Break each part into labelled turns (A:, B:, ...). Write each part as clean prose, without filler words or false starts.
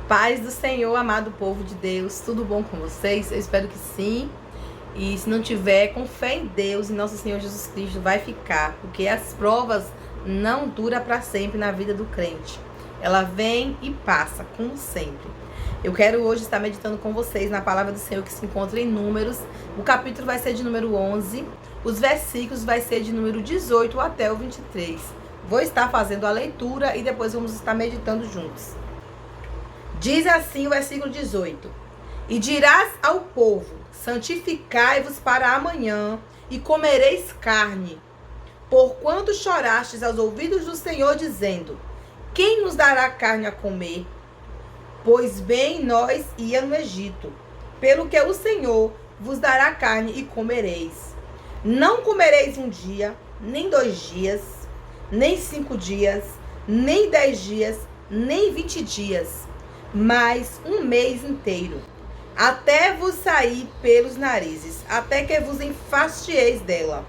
A: Paz do Senhor, amado povo de Deus, tudo bom com vocês? Eu espero que sim. E se não tiver, com fé em Deus e nosso Senhor Jesus Cristo, vai ficar. Porque as provas não duram para sempre na vida do crente. Ela vem e passa, como sempre. Eu quero hoje estar meditando com vocês na palavra do Senhor que se encontra em Números. O capítulo vai ser de número 11. Os versículos vai ser de número 18 até o 23. Vou estar fazendo a leitura e depois vamos estar meditando juntos. Diz assim o versículo 18: E dirás ao povo: santificai-vos para amanhã, e comereis carne. Porquanto chorastes aos ouvidos do Senhor, dizendo: quem nos dará carne a comer? Pois bem nós ia no Egito, pelo que o Senhor vos dará carne e comereis. Não comereis um dia, nem 2 dias, nem 5 dias, nem 10 dias, nem 20 dias, mas 1 mês inteiro, até vos sair pelos narizes, até que vos enfastieis dela.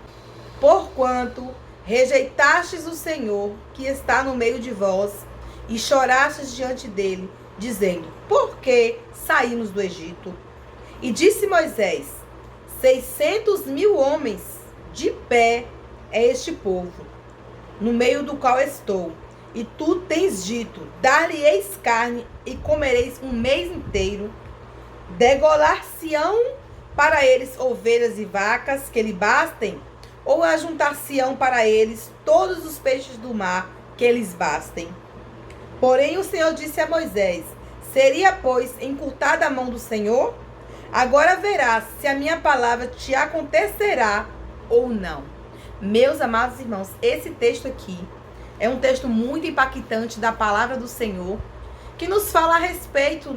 A: Porquanto rejeitastes o Senhor, que está no meio de vós, e chorastes diante dele, dizendo: por que saímos do Egito? E disse Moisés: 600.000 homens de pé é este povo, no meio do qual estou. E tu tens dito: dar-lhe-eis carne e comereis 1 mês inteiro. Degolar-se-ão para eles ovelhas e vacas que lhe bastem? Ou ajuntar-se-ão para eles todos os peixes do mar que lhes bastem? Porém o Senhor disse a Moisés: seria, pois, encurtada a mão do Senhor? Agora verás se a minha palavra te acontecerá ou não. Meus amados irmãos, esse texto aqui é um texto muito impactante da palavra do Senhor, que nos fala a respeito,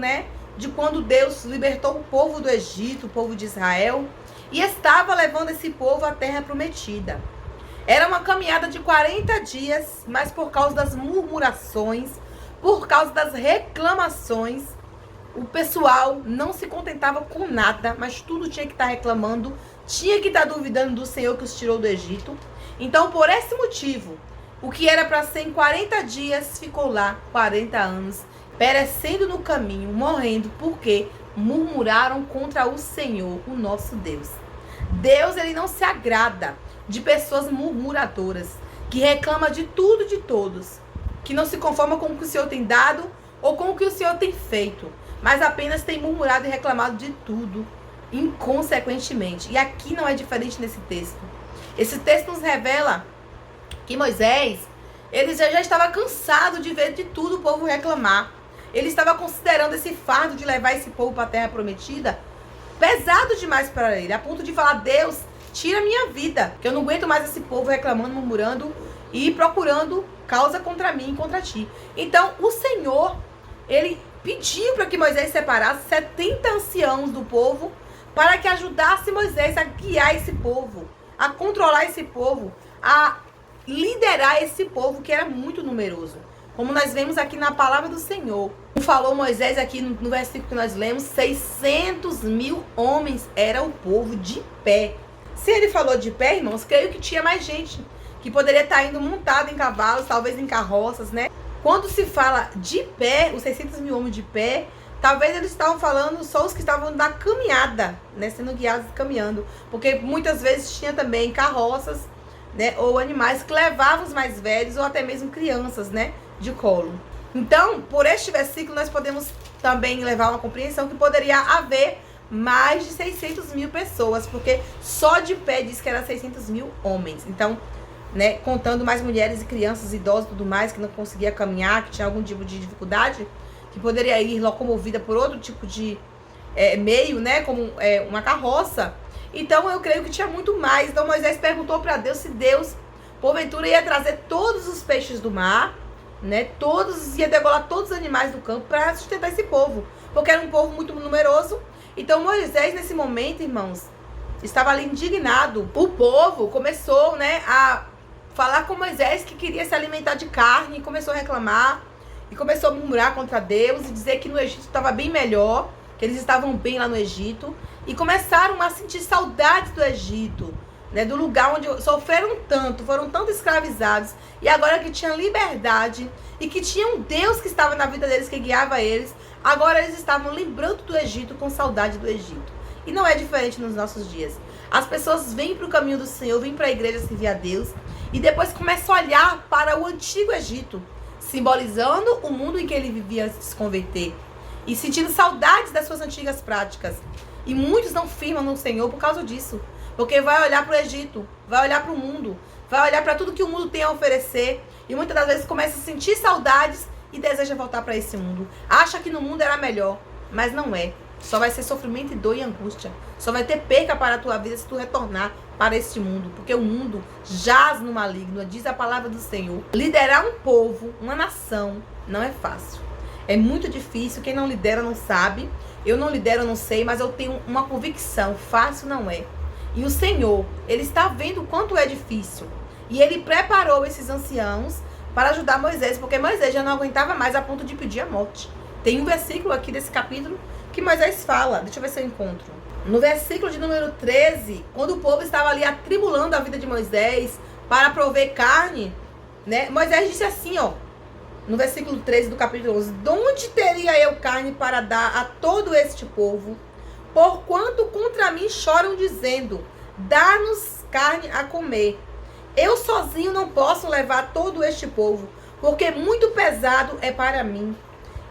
A: de quando Deus libertou o povo do Egito, o povo de Israel, e estava levando esse povo à terra prometida. Era uma caminhada de 40 dias, mas por causa das murmurações, por causa das reclamações, o pessoal não se contentava com nada, mas tudo tinha que estar reclamando, tinha que estar duvidando do Senhor que os tirou do Egito. Então, por esse motivo, o que era para ser em 40 dias, ficou lá 40 anos, perecendo no caminho, morrendo, porque murmuraram contra o Senhor, o nosso Deus. Deus, ele não se agrada de pessoas murmuradoras, que reclamam de tudo e de todos, que não se conformam com o que o Senhor tem dado ou com o que o Senhor tem feito, mas apenas tem murmurado e reclamado de tudo, inconsequentemente. E aqui não é diferente nesse texto. Esse texto nos revela que Moisés, ele já estava cansado de ver de tudo o povo reclamar. Ele estava considerando esse fardo de levar esse povo para a terra prometida pesado demais para ele, a ponto de falar: Deus, tira a minha vida, que eu não aguento mais esse povo reclamando, murmurando e procurando causa contra mim e contra ti. Então o Senhor, ele pediu para que Moisés separasse 70 anciãos do povo, para que ajudasse Moisés a guiar esse povo, a controlar esse povo, a liderar esse povo que era muito numeroso. Como nós vemos aqui na palavra do Senhor, falou Moisés aqui no versículo que nós lemos, 600.000 homens era o povo de pé. Se ele falou de pé, irmãos, creio que tinha mais gente que poderia estar indo montado em cavalos, talvez em carroças, Quando se fala de pé, os 600.000 homens de pé, talvez eles estavam falando só os que estavam na caminhada, sendo guiados caminhando, porque muitas vezes tinha também carroças, ou animais que levavam os mais velhos ou até mesmo crianças, de colo. Então, por este versículo, nós podemos também levar uma compreensão que poderia haver mais de 600.000 pessoas, porque só de pé diz que era 600.000 homens. Então, contando mais mulheres e crianças, idosos e tudo mais, que não conseguia caminhar, que tinha algum tipo de dificuldade, que poderia ir locomovida por outro tipo de meio, como uma carroça. Então, eu creio que tinha muito mais. Então, Moisés perguntou para Deus se Deus, porventura, ia trazer todos os peixes do mar, ia degolar todos os animais do campo para sustentar esse povo, porque era um povo muito numeroso. Então Moisés, nesse momento, irmãos, estava ali indignado. O povo começou, a falar com Moisés que queria se alimentar de carne, e começou a reclamar, e começou a murmurar contra Deus, e dizer que no Egito estava bem melhor, que eles estavam bem lá no Egito, e começaram a sentir saudades do Egito, do lugar onde sofreram tanto, foram tanto escravizados, e agora que tinham liberdade, e que tinha um Deus que estava na vida deles, que guiava eles, Agora eles estavam lembrando do Egito, com saudade do Egito. E não é diferente nos nossos dias. As pessoas vêm para o caminho do Senhor, vêm para a igreja servir a Deus, e depois começam a olhar para o antigo Egito, simbolizando o mundo em que ele vivia antes de se converter, e sentindo saudades das suas antigas práticas. E muitos não firmam no Senhor por causa disso. Porque vai olhar para o Egito, vai olhar para o mundo, vai olhar para tudo que o mundo tem a oferecer, e muitas das vezes começa a sentir saudades e deseja voltar para esse mundo. Acha que no mundo era melhor, mas não é. Só vai ser sofrimento e dor e angústia. Só vai ter perca para a tua vida se tu retornar para este mundo. Porque o mundo jaz no maligno, diz a palavra do Senhor. Liderar um povo, uma nação, não é fácil. É muito difícil. Quem não lidera não sabe. Eu não lidero, eu não sei, mas eu tenho uma convicção. Fácil não é. E o Senhor, Ele está vendo o quanto é difícil. E Ele preparou esses anciãos para ajudar Moisés. Porque Moisés já não aguentava mais a ponto de pedir a morte. Tem um versículo aqui desse capítulo que Moisés fala. Deixa eu ver se eu encontro. No versículo de número 13, quando o povo estava ali atribulando a vida de Moisés para prover carne, né? Moisés disse assim, ó, no versículo 13 do capítulo 11: de onde teria eu carne para dar a todo este povo? Porquanto contra mim choram, dizendo: dá-nos carne a comer. Eu sozinho não posso levar todo este povo, porque muito pesado é para mim.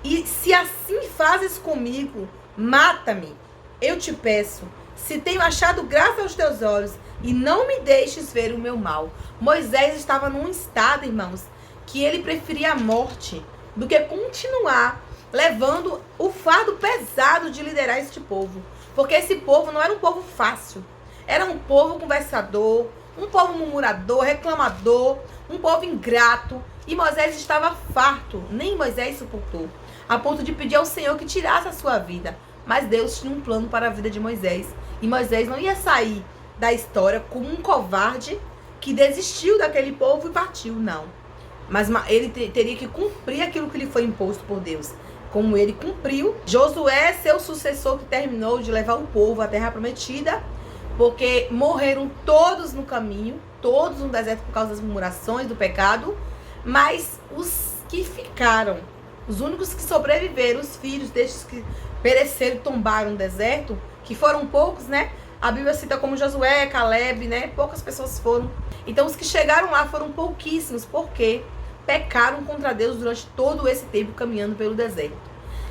A: E se assim fazes comigo, mata-me. Eu te peço, se tenho achado graça aos teus olhos, e não me deixes ver o meu mal. Moisés estava num estado, irmãos, que ele preferia a morte do que continuar levando o fardo pesado de liderar este povo. Porque esse povo não era um povo fácil. Era um povo conversador, um povo murmurador, reclamador, um povo ingrato. E Moisés estava farto, nem Moisés suportou, a ponto de pedir ao Senhor que tirasse a sua vida. Mas Deus tinha um plano para a vida de Moisés. E Moisés não ia sair da história como um covarde que desistiu daquele povo e partiu, não. Mas ele teria que cumprir aquilo que lhe foi imposto por Deus. Como ele cumpriu, Josué, seu sucessor, que terminou de levar o povo à terra prometida, porque morreram todos no caminho, todos no deserto por causa das murmurações, do pecado, mas os que ficaram, os únicos que sobreviveram, os filhos destes que pereceram, tombaram no deserto, que foram poucos, né? A Bíblia cita como Josué, Caleb, né? Poucas pessoas foram. Então os que chegaram lá foram pouquíssimos, porque pecaram contra Deus durante todo esse tempo caminhando pelo deserto.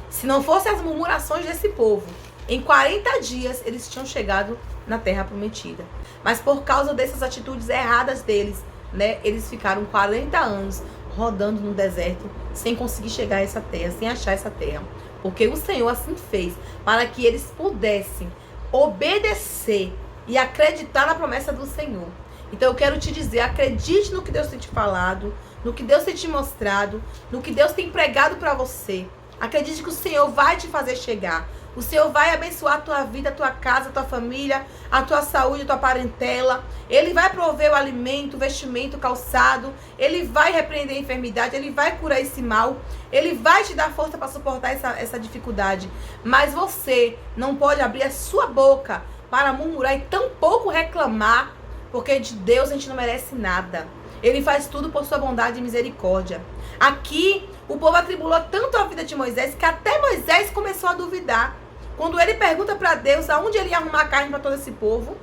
A: Se não fossem as murmurações desse povo, em 40 dias eles tinham chegado na terra prometida. Mas por causa dessas atitudes erradas deles, né, eles ficaram 40 anos rodando no deserto sem conseguir chegar a essa terra, sem achar essa terra. Porque o Senhor assim fez para que eles pudessem obedecer e acreditar na promessa do Senhor. Então eu quero te dizer, acredite no que Deus tem te falado, no que Deus tem te mostrado, no que Deus tem pregado para você. Acredite que o Senhor vai te fazer chegar. O Senhor vai abençoar a tua vida, a tua casa, a tua família, a tua saúde, a tua parentela. Ele vai prover o alimento, o vestimento, o calçado. Ele vai repreender a enfermidade, Ele vai curar esse mal. Ele vai te dar força para suportar essa dificuldade. Mas você não pode abrir a sua boca para murmurar e tampouco reclamar, porque de Deus a gente não merece nada. Ele faz tudo por sua bondade e misericórdia. Aqui, o povo atribulou tanto a vida de Moisés que até Moisés começou a duvidar. Quando ele pergunta para Deus aonde ele ia arrumar carne para todo esse povo,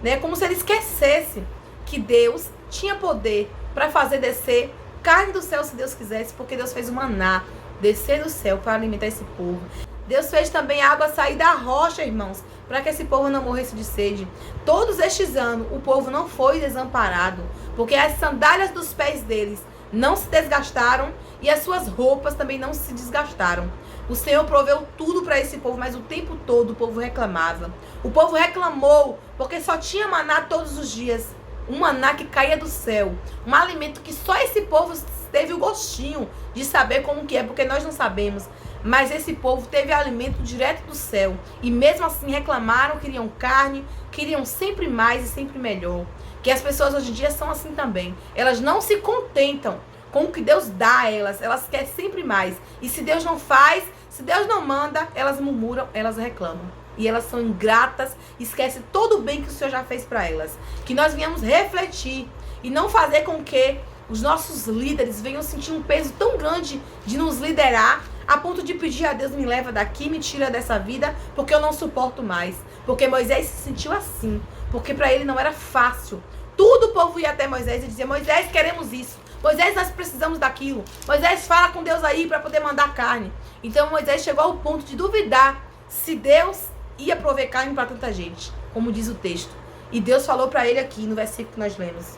A: né? Como se ele esquecesse que Deus tinha poder para fazer descer carne do céu se Deus quisesse, porque Deus fez o maná descer do céu para alimentar esse povo. Deus fez também a água sair da rocha, irmãos, para que esse povo não morresse de sede. Todos estes anos, o povo não foi desamparado, porque as sandálias dos pés deles não se desgastaram e as suas roupas também não se desgastaram. O Senhor proveu tudo para esse povo, mas o tempo todo o povo reclamava. O povo reclamou porque só tinha maná todos os dias. Um maná que caía do céu. Um alimento que só esse povo teve o gostinho de saber como que é, porque nós não sabemos. Mas esse povo teve alimento direto do céu. E mesmo assim reclamaram, queriam carne, queriam sempre mais e sempre melhor. Que as pessoas hoje em dia são assim também. Elas não se contentam com o que Deus dá a elas. Elas querem sempre mais. E se Deus não faz, se Deus não manda, elas murmuram, elas reclamam. E elas são ingratas, esquecem todo o bem que o Senhor já fez para elas. Que nós venhamos refletir e não fazer com que os nossos líderes venham sentir um peso tão grande de nos liderar, a ponto de pedir a Deus, me leva daqui, me tira dessa vida, porque eu não suporto mais. Porque Moisés se sentiu assim, porque para ele não era fácil. Tudo o povo ia até Moisés e dizia, Moisés, queremos isso. Moisés, nós precisamos daquilo. Moisés, fala com Deus aí para poder mandar carne. Então Moisés chegou ao ponto de duvidar se Deus ia prover carne para tanta gente, como diz o texto. E Deus falou para ele aqui no versículo que nós lemos.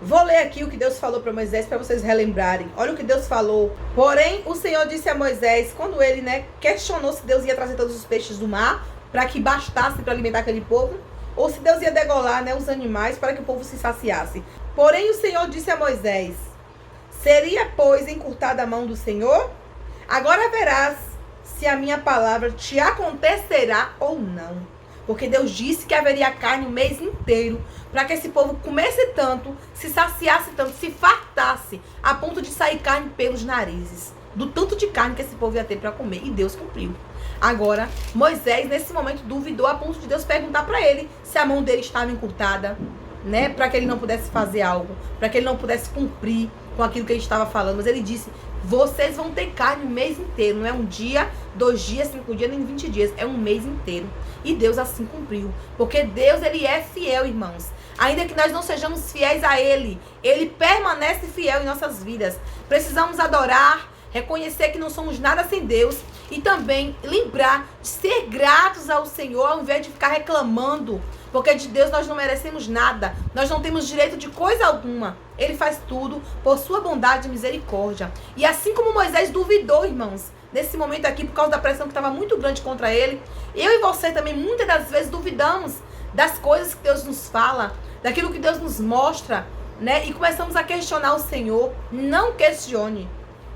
A: Vou ler aqui o que Deus falou para Moisés para vocês relembrarem. Olha o que Deus falou. Porém, o Senhor disse a Moisés, quando ele, questionou se Deus ia trazer todos os peixes do mar para que bastasse para alimentar aquele povo, ou se Deus ia degolar, os animais para que o povo se saciasse. Porém, o Senhor disse a Moisés, seria, pois, encurtada a mão do Senhor? Agora verás se a minha palavra te acontecerá ou não. Porque Deus disse que haveria carne o mês inteiro, para que esse povo comesse tanto, se saciasse tanto, se fartasse, a ponto de sair carne pelos narizes. Do tanto de carne que esse povo ia ter para comer. E Deus cumpriu. Agora, Moisés, nesse momento, duvidou a ponto de Deus perguntar para ele se a mão dele estava encurtada, para que ele não pudesse fazer algo, para que ele não pudesse cumprir com aquilo que ele estava falando. Mas ele disse, vocês vão ter carne o mês inteiro. Não é um dia, 2 dias, 5 dias, nem 20 dias. É um mês inteiro. E Deus assim cumpriu. Porque Deus, ele é fiel, irmãos. Ainda que nós não sejamos fiéis a Ele, Ele permanece fiel em nossas vidas. Precisamos adorar, reconhecer que não somos nada sem Deus e também lembrar de ser gratos ao Senhor ao invés de ficar reclamando, porque de Deus nós não merecemos nada, nós não temos direito de coisa alguma. Ele faz tudo por sua bondade e misericórdia. E assim como Moisés duvidou, irmãos, nesse momento aqui, por causa da pressão que estava muito grande contra ele, eu e você também muitas das vezes duvidamos das coisas que Deus nos fala, daquilo que Deus nos mostra, e começamos a questionar o Senhor. Não questione.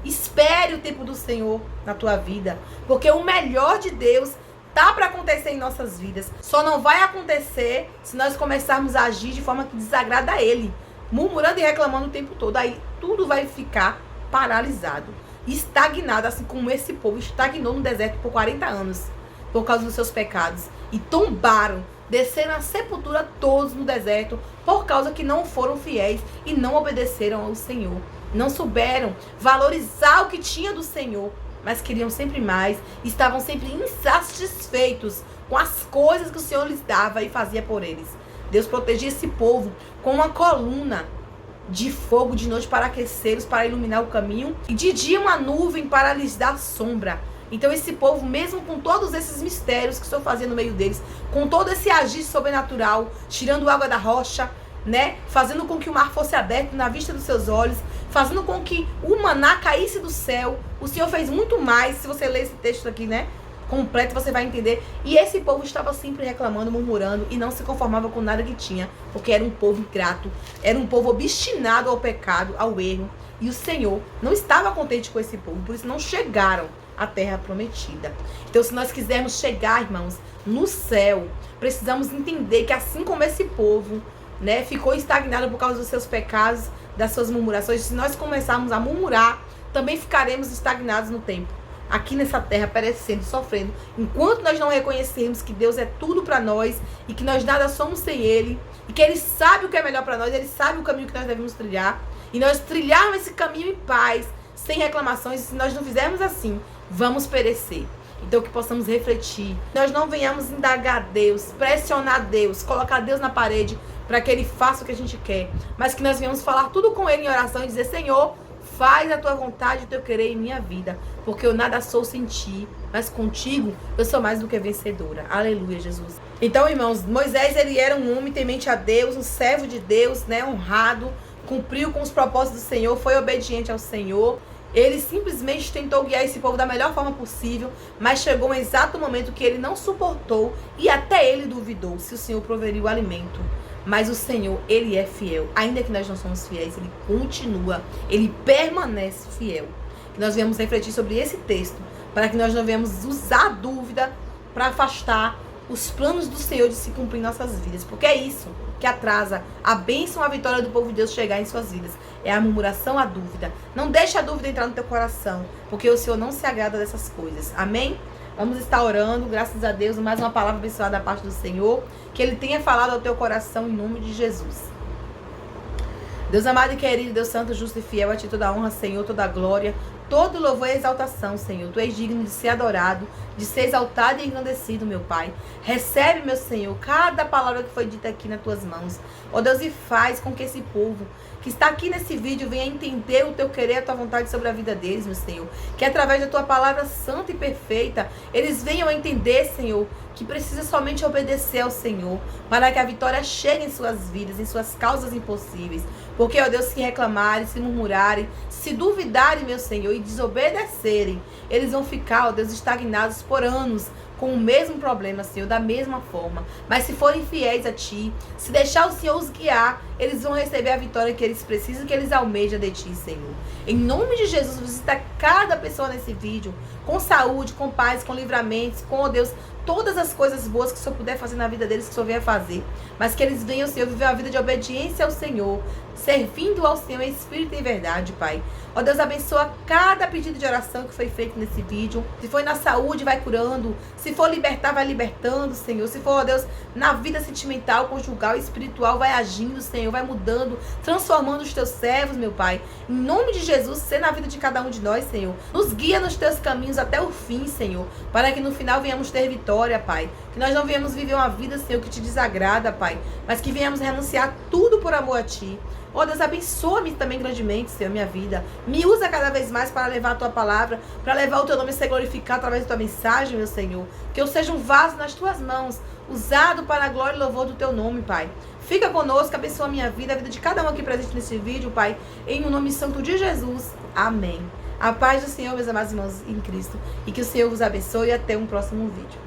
A: Espere o tempo do Senhor na tua vida, porque o melhor de Deus tá para acontecer em nossas vidas. Só não vai acontecer se nós começarmos a agir de forma que desagrada a Ele, murmurando e reclamando o tempo todo. Aí tudo vai ficar paralisado, estagnado, assim como esse povo estagnou no deserto por 40 anos, por causa dos seus pecados, e tombaram, desceram à sepultura todos no deserto, por causa que não foram fiéis e não obedeceram ao Senhor. Não souberam valorizar o que tinha do Senhor, mas queriam sempre mais, estavam sempre insatisfeitos com as coisas que o Senhor lhes dava e fazia por eles. Deus protegia esse povo com uma coluna de fogo de noite para aquecê-los, para iluminar o caminho, e de dia uma nuvem para lhes dar sombra. Então esse povo, mesmo com todos esses mistérios que o Senhor fazia no meio deles, com todo esse agir sobrenatural, tirando água da rocha, fazendo com que o mar fosse aberto na vista dos seus olhos, fazendo com que o maná caísse do céu, o Senhor fez muito mais. Se você ler esse texto aqui, completo, você vai entender. E esse povo estava sempre reclamando, murmurando, e não se conformava com nada que tinha, porque era um povo ingrato, era um povo obstinado ao pecado, ao erro, e o Senhor não estava contente com esse povo, por isso não chegaram à terra prometida. Então, se nós quisermos chegar, irmãos, no céu, precisamos entender que assim como esse povo, ficou estagnado por causa dos seus pecados, das suas murmurações, se nós começarmos a murmurar, também ficaremos estagnados no tempo, aqui nessa terra, perecendo, sofrendo, enquanto nós não reconhecermos que Deus é tudo para nós e que nós nada somos sem Ele, e que Ele sabe o que é melhor para nós, Ele sabe o caminho que nós devemos trilhar, e nós trilharmos esse caminho em paz, sem reclamações. Se nós não fizermos assim, vamos perecer. Então que possamos refletir, nós não venhamos indagar Deus, pressionar Deus, colocar Deus na parede para que Ele faça o que a gente quer, mas que nós venhamos falar tudo com Ele em oração e dizer: Senhor, faz a tua vontade e o teu querer em minha vida, porque eu nada sou sem ti, mas contigo eu sou mais do que vencedora. Aleluia, Jesus. Então, irmãos, Moisés, ele era um homem temente a Deus, um servo de Deus, honrado, cumpriu com os propósitos do Senhor, foi obediente ao Senhor. Ele simplesmente tentou guiar esse povo da melhor forma possível, mas chegou um exato momento que ele não suportou e até ele duvidou se o Senhor proveria o alimento. Mas o Senhor, Ele é fiel. Ainda que nós não somos fiéis, Ele continua, Ele permanece fiel. E nós viemos refletir sobre esse texto, para que nós não venhamos usar a dúvida para afastar os planos do Senhor de se cumprir em nossas vidas. Porque é isso que atrasa a bênção, a vitória do povo de Deus chegar em suas vidas. É a murmuração, a dúvida. Não deixe a dúvida entrar no teu coração, porque o Senhor não se agrada dessas coisas. Amém? Vamos estar orando, graças a Deus, mais uma palavra abençoada da parte do Senhor, que Ele tenha falado ao teu coração em nome de Jesus. Deus amado e querido, Deus santo, justo e fiel, a ti toda a honra, Senhor, toda a glória, todo louvor e exaltação, Senhor. Tu és digno de ser adorado, de ser exaltado e engrandecido, meu Pai. Recebe, meu Senhor, cada palavra que foi dita aqui nas tuas mãos. Ó Deus, e faz com que esse povo que está aqui nesse vídeo venha entender o teu querer, a tua vontade sobre a vida deles, meu Senhor. Que através da tua palavra santa e perfeita, eles venham a entender, Senhor, que precisa somente obedecer ao Senhor, para que a vitória chegue em suas vidas, em suas causas impossíveis. Porque, ó Deus, se reclamarem, se murmurarem, se duvidarem, meu Senhor, e desobedecerem, eles vão ficar, ó Deus, estagnados por anos, com o mesmo problema, Senhor, da mesma forma. Mas se forem fiéis a Ti, se deixar o Senhor os guiar, eles vão receber a vitória que eles precisam, que eles almejam de Ti, Senhor. Em nome de Jesus, visita cada pessoa nesse vídeo, com saúde, com paz, com livramentos, com, ó Deus, todas as coisas boas que o Senhor puder fazer na vida deles, que o Senhor venha fazer. Mas que eles venham, Senhor, viver uma vida de obediência ao Senhor, servindo ao Senhor em espírito e verdade, Pai. Ó Deus, abençoa cada pedido de oração que foi feito nesse vídeo. Se foi na saúde, vai curando. Se for libertar, vai libertando, Senhor. Se for, ó Deus, na vida sentimental, conjugal e espiritual, vai agindo, Senhor, vai mudando, transformando os teus servos, meu Pai. Em nome de Jesus, ser na vida de cada um de nós, Senhor. Nos guia nos teus caminhos até o fim, Senhor, para que no final venhamos ter vitória, Pai. Que nós não venhamos viver uma vida, Senhor, que te desagrada, Pai, mas que venhamos renunciar tudo por amor a Ti. Ó Deus, abençoa-me também grandemente, Senhor, minha vida. Me usa cada vez mais para levar a Tua palavra, para levar o Teu nome a ser glorificado através da Tua mensagem, meu Senhor. Que eu seja um vaso nas Tuas mãos, usado para a glória e louvor do Teu nome, Pai. Fica conosco, abençoa a minha vida, a vida de cada um aqui presente nesse vídeo, Pai. Em o nome santo de Jesus. Amém. A paz do Senhor, meus amados irmãos em Cristo. E que o Senhor vos abençoe e até um próximo vídeo.